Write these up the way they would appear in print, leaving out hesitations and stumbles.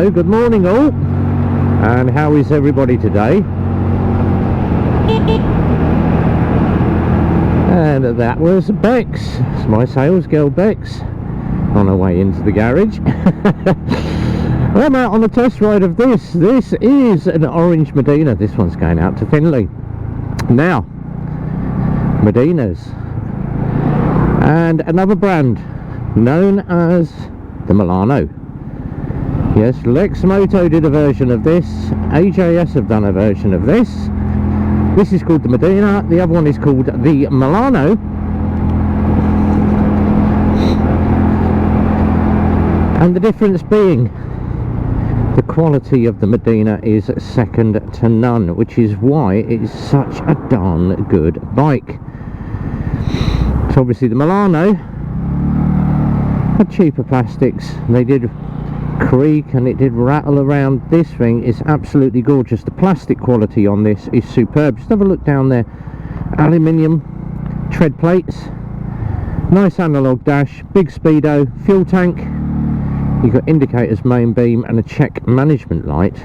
So good morning all, and how is everybody today? And that was Bex, it's my sales girl Bex, on her way into the garage. I'm out on a test ride of this. This is an orange Modena. This one's going out to Finley. Now, Modenas, and another brand known as the Milano. Yes, Lexmoto did a version of this, AJS have done a version of this. This is called the Modena, the other one is called the Milano. And the difference being, the quality of the Modena is second to none, which is why it is such a darn good bike. So obviously the Milano had cheaper plastics, they did creak and it did rattle around. This thing is absolutely gorgeous. The plastic quality on this is superb. Just have a look down there. Aluminium tread plates, nice analog dash, big speedo, fuel tank. You've got indicators, main beam and a check management light,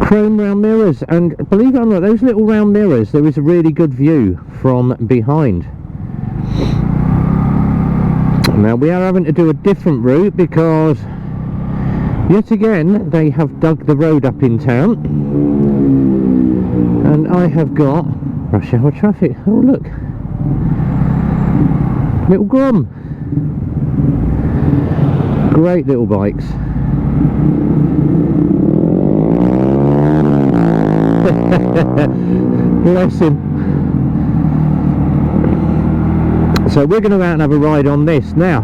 chrome round mirrors, and believe it or not, those little round mirrors, there is a really good view from behind. Now we are having to do a different route because yet again they have dug the road up in town, and I have got rush hour traffic. Oh look, little Grom, great little bikes. Bless him. So we're going to go out and have a ride on this. Now,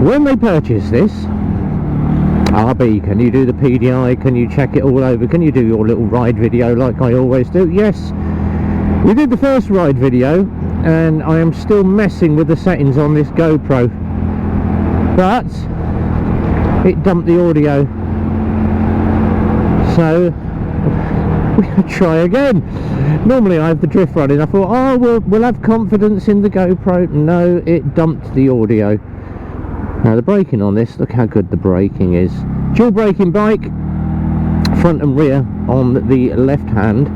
when they purchase this, RB, can you do the PDI? Can you check it all over? Can you do your little ride video like I always do? Yes, we did the first ride video, and I am still messing with the settings on this GoPro, but it dumped the audio, so we'll try again. Normally I have the drift running. I thought, oh, we'll have confidence in the GoPro. No, it dumped the audio. Now the braking on this, look how good the braking is. Dual braking bike, front and rear on the left hand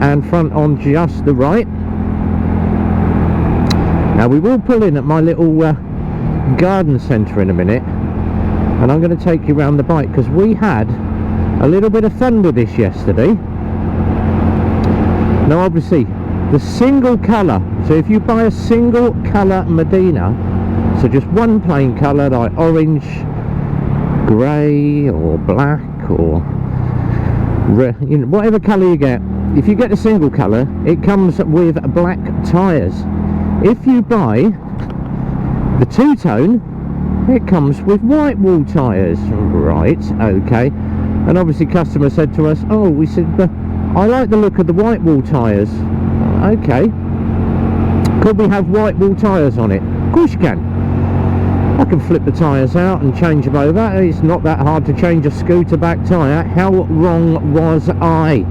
and front on just the right. Now we will pull in at my little garden centre in a minute, and I'm going to take you around the bike because we had a little bit of fun with this yesterday. Now obviously the single colour, so if you buy a single colour Modena, so just one plain colour like orange, grey or black or you know, whatever colour you get, if you get a single colour it comes with black tyres. If you buy the two-tone it comes with white wall tyres. Right, okay. And obviously customer said to us, oh, we said, but I like the look of the white wall tyres. Okay, could we have white wall tyres on it? Of course you can. I can flip the tyres out and change them over. It's not that hard to change a scooter back tyre. How wrong was I?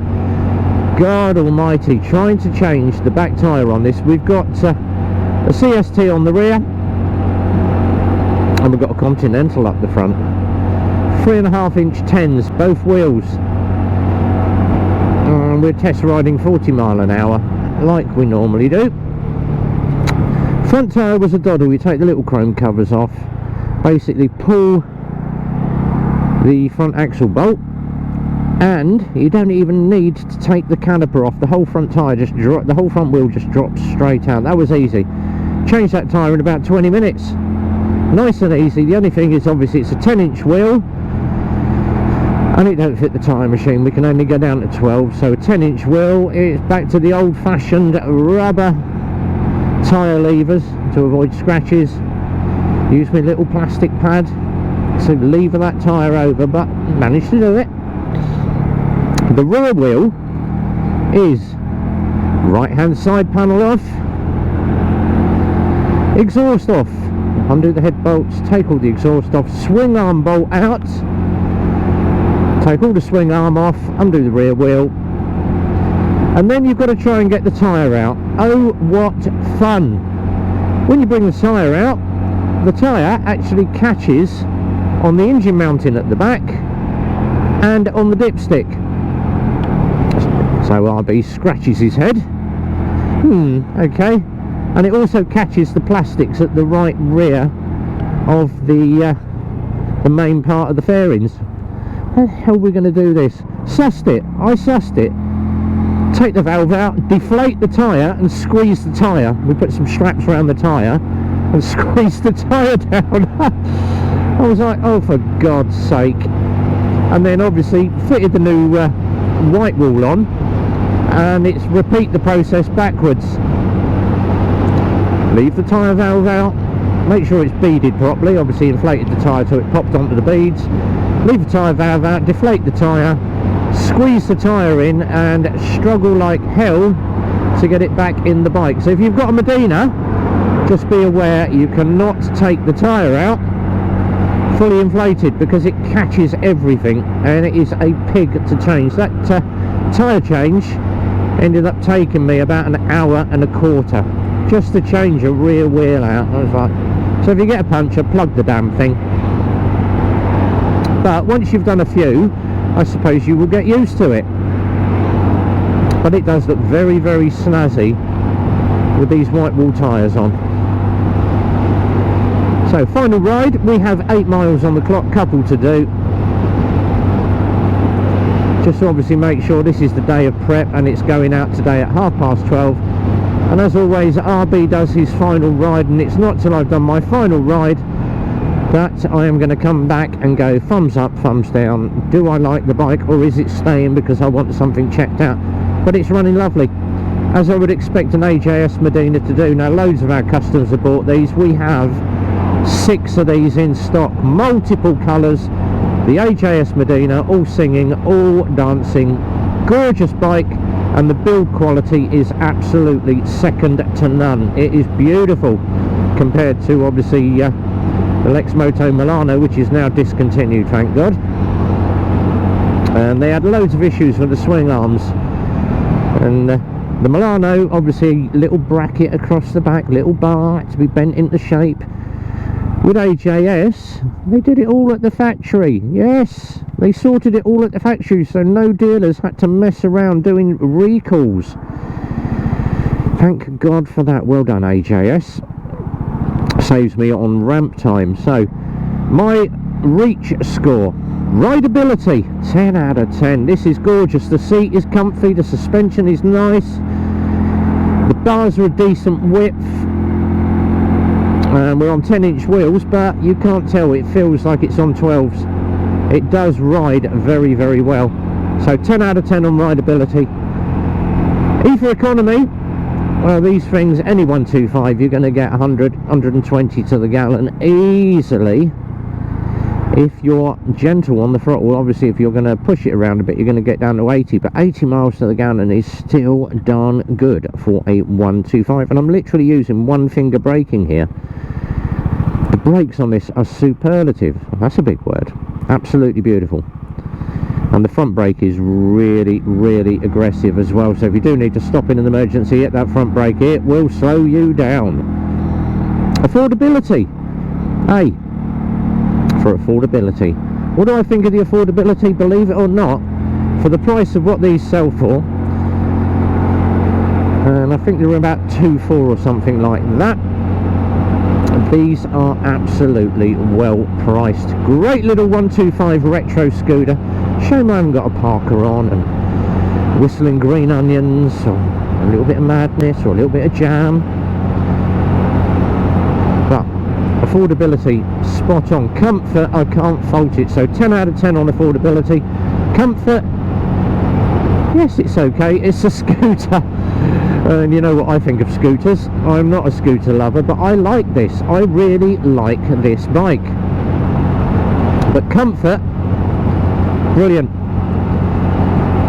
God almighty, trying to change the back tyre on this. We've got a CST on the rear, and we've got a Continental up the front. 3.5-inch 10s, both wheels. And we're test riding 40 mile an hour, like we normally do. Front tyre was a doddle. You take the little chrome covers off, basically pull the front axle bolt, and you don't even need to take the caliper off. The whole front tyre just the whole front wheel just drops straight out. That was easy. Changed that tyre in about 20 minutes. Nice and easy. The only thing is obviously it's a 10-inch wheel and it don't fit the tyre machine. We can only go down to 12, so a 10-inch wheel. It's back to the old-fashioned rubber tyre levers to avoid scratches. Use my little plastic pad to lever that tyre over, but managed to do it. The rear wheel is right hand side panel off, exhaust off, undo the head bolts, take all the exhaust off, swing arm bolt out, take all the swing arm off, undo the rear wheel, and then you've got to try and get the tyre out. Oh, what fun! When you bring the tyre out, the tyre actually catches on the engine mounting at the back, and on the dipstick. So RB scratches his head. Okay. And it also catches the plastics at the right rear of the main part of the fairings. How the hell are we going to do this? Sussed it. I sussed it. Take the valve out, deflate the tyre and squeeze the tyre. We put some straps around the tyre and squeeze the tyre down. I was like, oh, for God's sake. And then obviously fitted the new white wall on, and it's repeat the process backwards. Leave the tyre valve out, make sure it's beaded properly, obviously inflated the tyre till it popped onto the beads. Leave the tyre valve out, deflate the tyre, squeeze the tyre in and struggle like hell to get it back in the bike. So if you've got a Modena, just be aware you cannot take the tyre out fully inflated because it catches everything, and it is a pig to change. That tyre change ended up taking me about an hour and a quarter just to change a rear wheel out. I was like, so if you get a puncture, plug the damn thing. But once you've done a few, I suppose you will get used to it. But it does look very, very snazzy with these white wall tyres on. So final ride, we have 8 miles on the clock, couple to do. Just to obviously make sure this is the day of prep, and it's going out today at 12:30. And as always, RB does his final ride, and it's not till I've done my final ride that I am going to come back and go thumbs up, thumbs down. Do I like the bike, or is it staying because I want something checked out? But it's running lovely, as I would expect an AJS Modena to do. Now loads of our customers have bought these. We have 6 of these in stock, multiple colours. The AJS Modena, all singing, all dancing, gorgeous bike, and the build quality is absolutely second to none. It is beautiful compared to obviously the Lexmoto Milano, which is now discontinued, thank God. And they had loads of issues with the swing arms, and the Milano, obviously little bracket across the back, little bar had to be bent into shape. With AJS, they did it all at the factory. Yes, they sorted it all at the factory, so no dealers had to mess around doing recalls. Thank God for that. Well done, AJS. Saves me on ramp time. So my reach score, rideability, 10 out of 10. This is gorgeous. The seat is comfy, the suspension is nice, the bars are a decent width. We're on 10-inch wheels, but you can't tell, it feels like it's on 12s. It does ride very, very well. So 10 out of 10 on rideability. E for economy, well, these things, any 125, you're going to get 100, 120 to the gallon easily. If you're gentle on the throttle, obviously if you're going to push it around a bit, you're going to get down to 80, but 80 miles to the gallon is still darn good for a 125. And I'm literally using one finger braking here. The brakes on this are superlative. That's a big word. Absolutely beautiful. And the front brake is really, really aggressive as well. So if you do need to stop in an emergency, hit that front brake, it will slow you down. Affordability. Hey, for affordability. What do I think of the affordability? Believe it or not, for the price of what these sell for, and I think they're about 2.4 or something like that, these are absolutely well priced. Great little 125 retro scooter. Shame I haven't got a Parker on and whistling green onions, or a little bit of madness, or a little bit of jam. But affordability, spot on. Comfort, I can't fault it. So 10 out of 10 on affordability. Comfort, yes, it's okay. It's a scooter. And you know what I think of scooters. I'm not a scooter lover, but I like this. I really like this bike. But comfort, brilliant.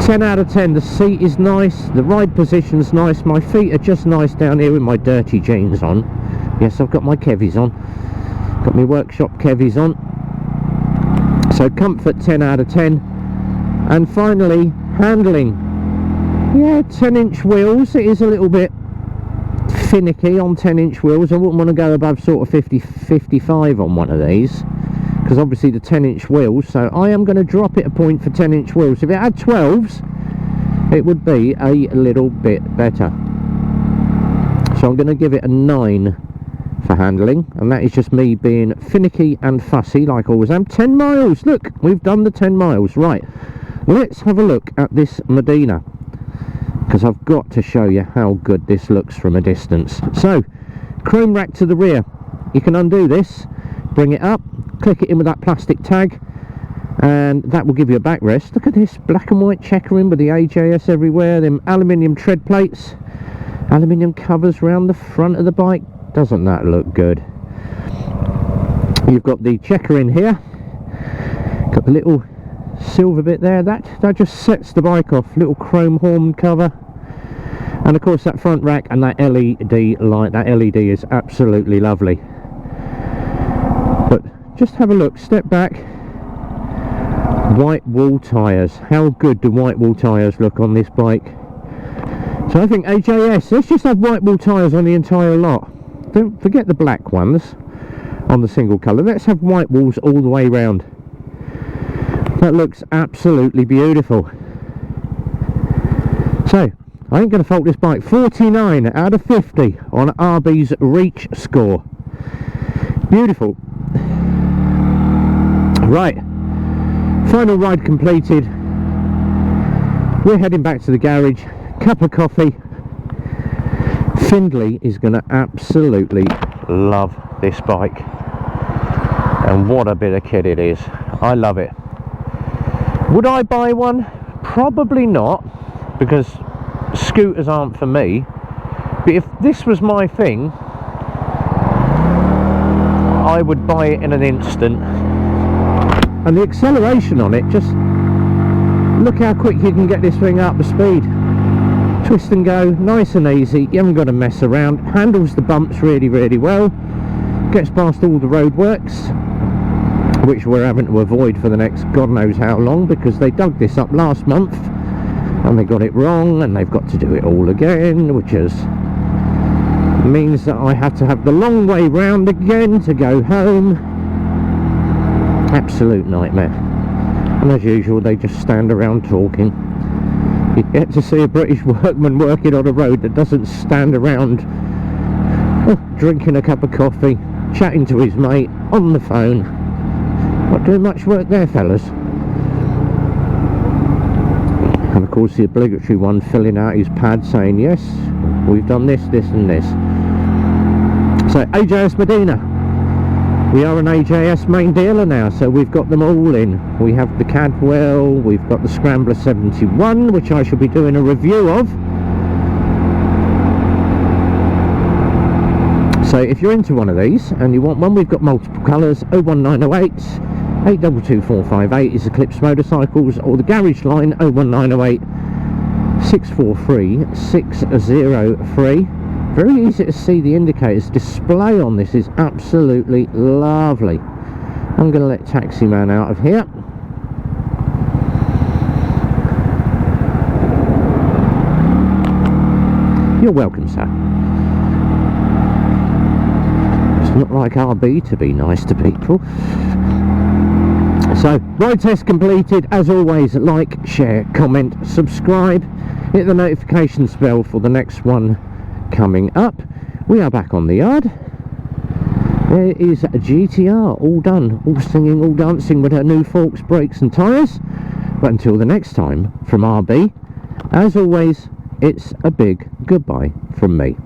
10 out of 10. The seat is nice, the ride position's nice, my feet are just nice down here with my dirty jeans on. Yes, I've got my kevies on, got my workshop kevies on. So comfort, 10 out of 10. And finally, handling. Yeah, 10-inch wheels. It is a little bit finicky on 10-inch wheels. I wouldn't want to go above sort of 50, 55 on one of these, because obviously the 10-inch wheels, so I am going to drop it a point for 10-inch wheels. If it had 12s, it would be a little bit better. So I'm going to give it a 9 for handling, and that is just me being finicky and fussy like I always am. 10 miles, look, we've done the 10 miles. Right, let's have a look at this Modena, because I've got to show you how good this looks from a distance. So, chrome rack to the rear. You can undo this, bring it up, click it in with that plastic tag, and that will give you a backrest. Look at this black and white checkering with the AJS everywhere, them aluminium tread plates, aluminium covers around the front of the bike. Doesn't that look good? You've got the checker in here, got the little silver bit there, that just sets the bike off. Little chrome horn cover, and of course that front rack and that LED light. That LED is absolutely lovely. But just have a look, step back. White wall tyres. How good do white wall tyres look on this bike? So I think AJS, let's just have white wall tyres on the entire lot. Don't forget the black ones on the single colour. Let's have white walls all the way round. That looks absolutely beautiful. So I ain't going to fault this bike. 49 out of 50 on RB's reach score. Beautiful. Right, final ride completed. We're heading back to the garage. Cup of coffee. Findlay is going to absolutely love this bike, and what a bit of kit it is. I love it. Would I buy one? Probably not, because scooters aren't for me. But if this was my thing, I would buy it in an instant. And the acceleration on it, just look how quick you can get this thing up to speed. Twist and go, nice and easy. You haven't got to mess around. Handles the bumps really, really well. Gets past all the roadworks, which we're having to avoid for the next God knows how long, because they dug this up last month and they got it wrong, and they've got to do it all again, which means that I have to have the long way round again to go home. Absolute nightmare. And as usual, they just stand around talking. You get to see a British workman working on a road that doesn't stand around drinking a cup of coffee, chatting to his mate on the phone. Not doing much work there, fellas. And of course the obligatory one filling out his pad saying, yes, we've done this, this and this. So AJS Modena, we are an AJS main dealer now, so we've got them all in. We have the Cadwell, we've got the Scrambler 71, which I shall be doing a review of. So if you're into one of these and you want one, we've got multiple colours. 01908 822458 is Eclipse motorcycles, or the garage line 01908 643 603. Very easy to see the indicators. Display on this is absolutely lovely. I'm going to let Taxi Man out of here. You're welcome, sir. It's not like RB to be nice to people. So, ride test completed. As always, like, share, comment, subscribe. Hit the notifications bell for the next one coming up. We are back on the yard. There is a GTR, all done, all singing, all dancing with her new forks, brakes and tyres. But until the next time, from RB, as always, it's a big goodbye from me.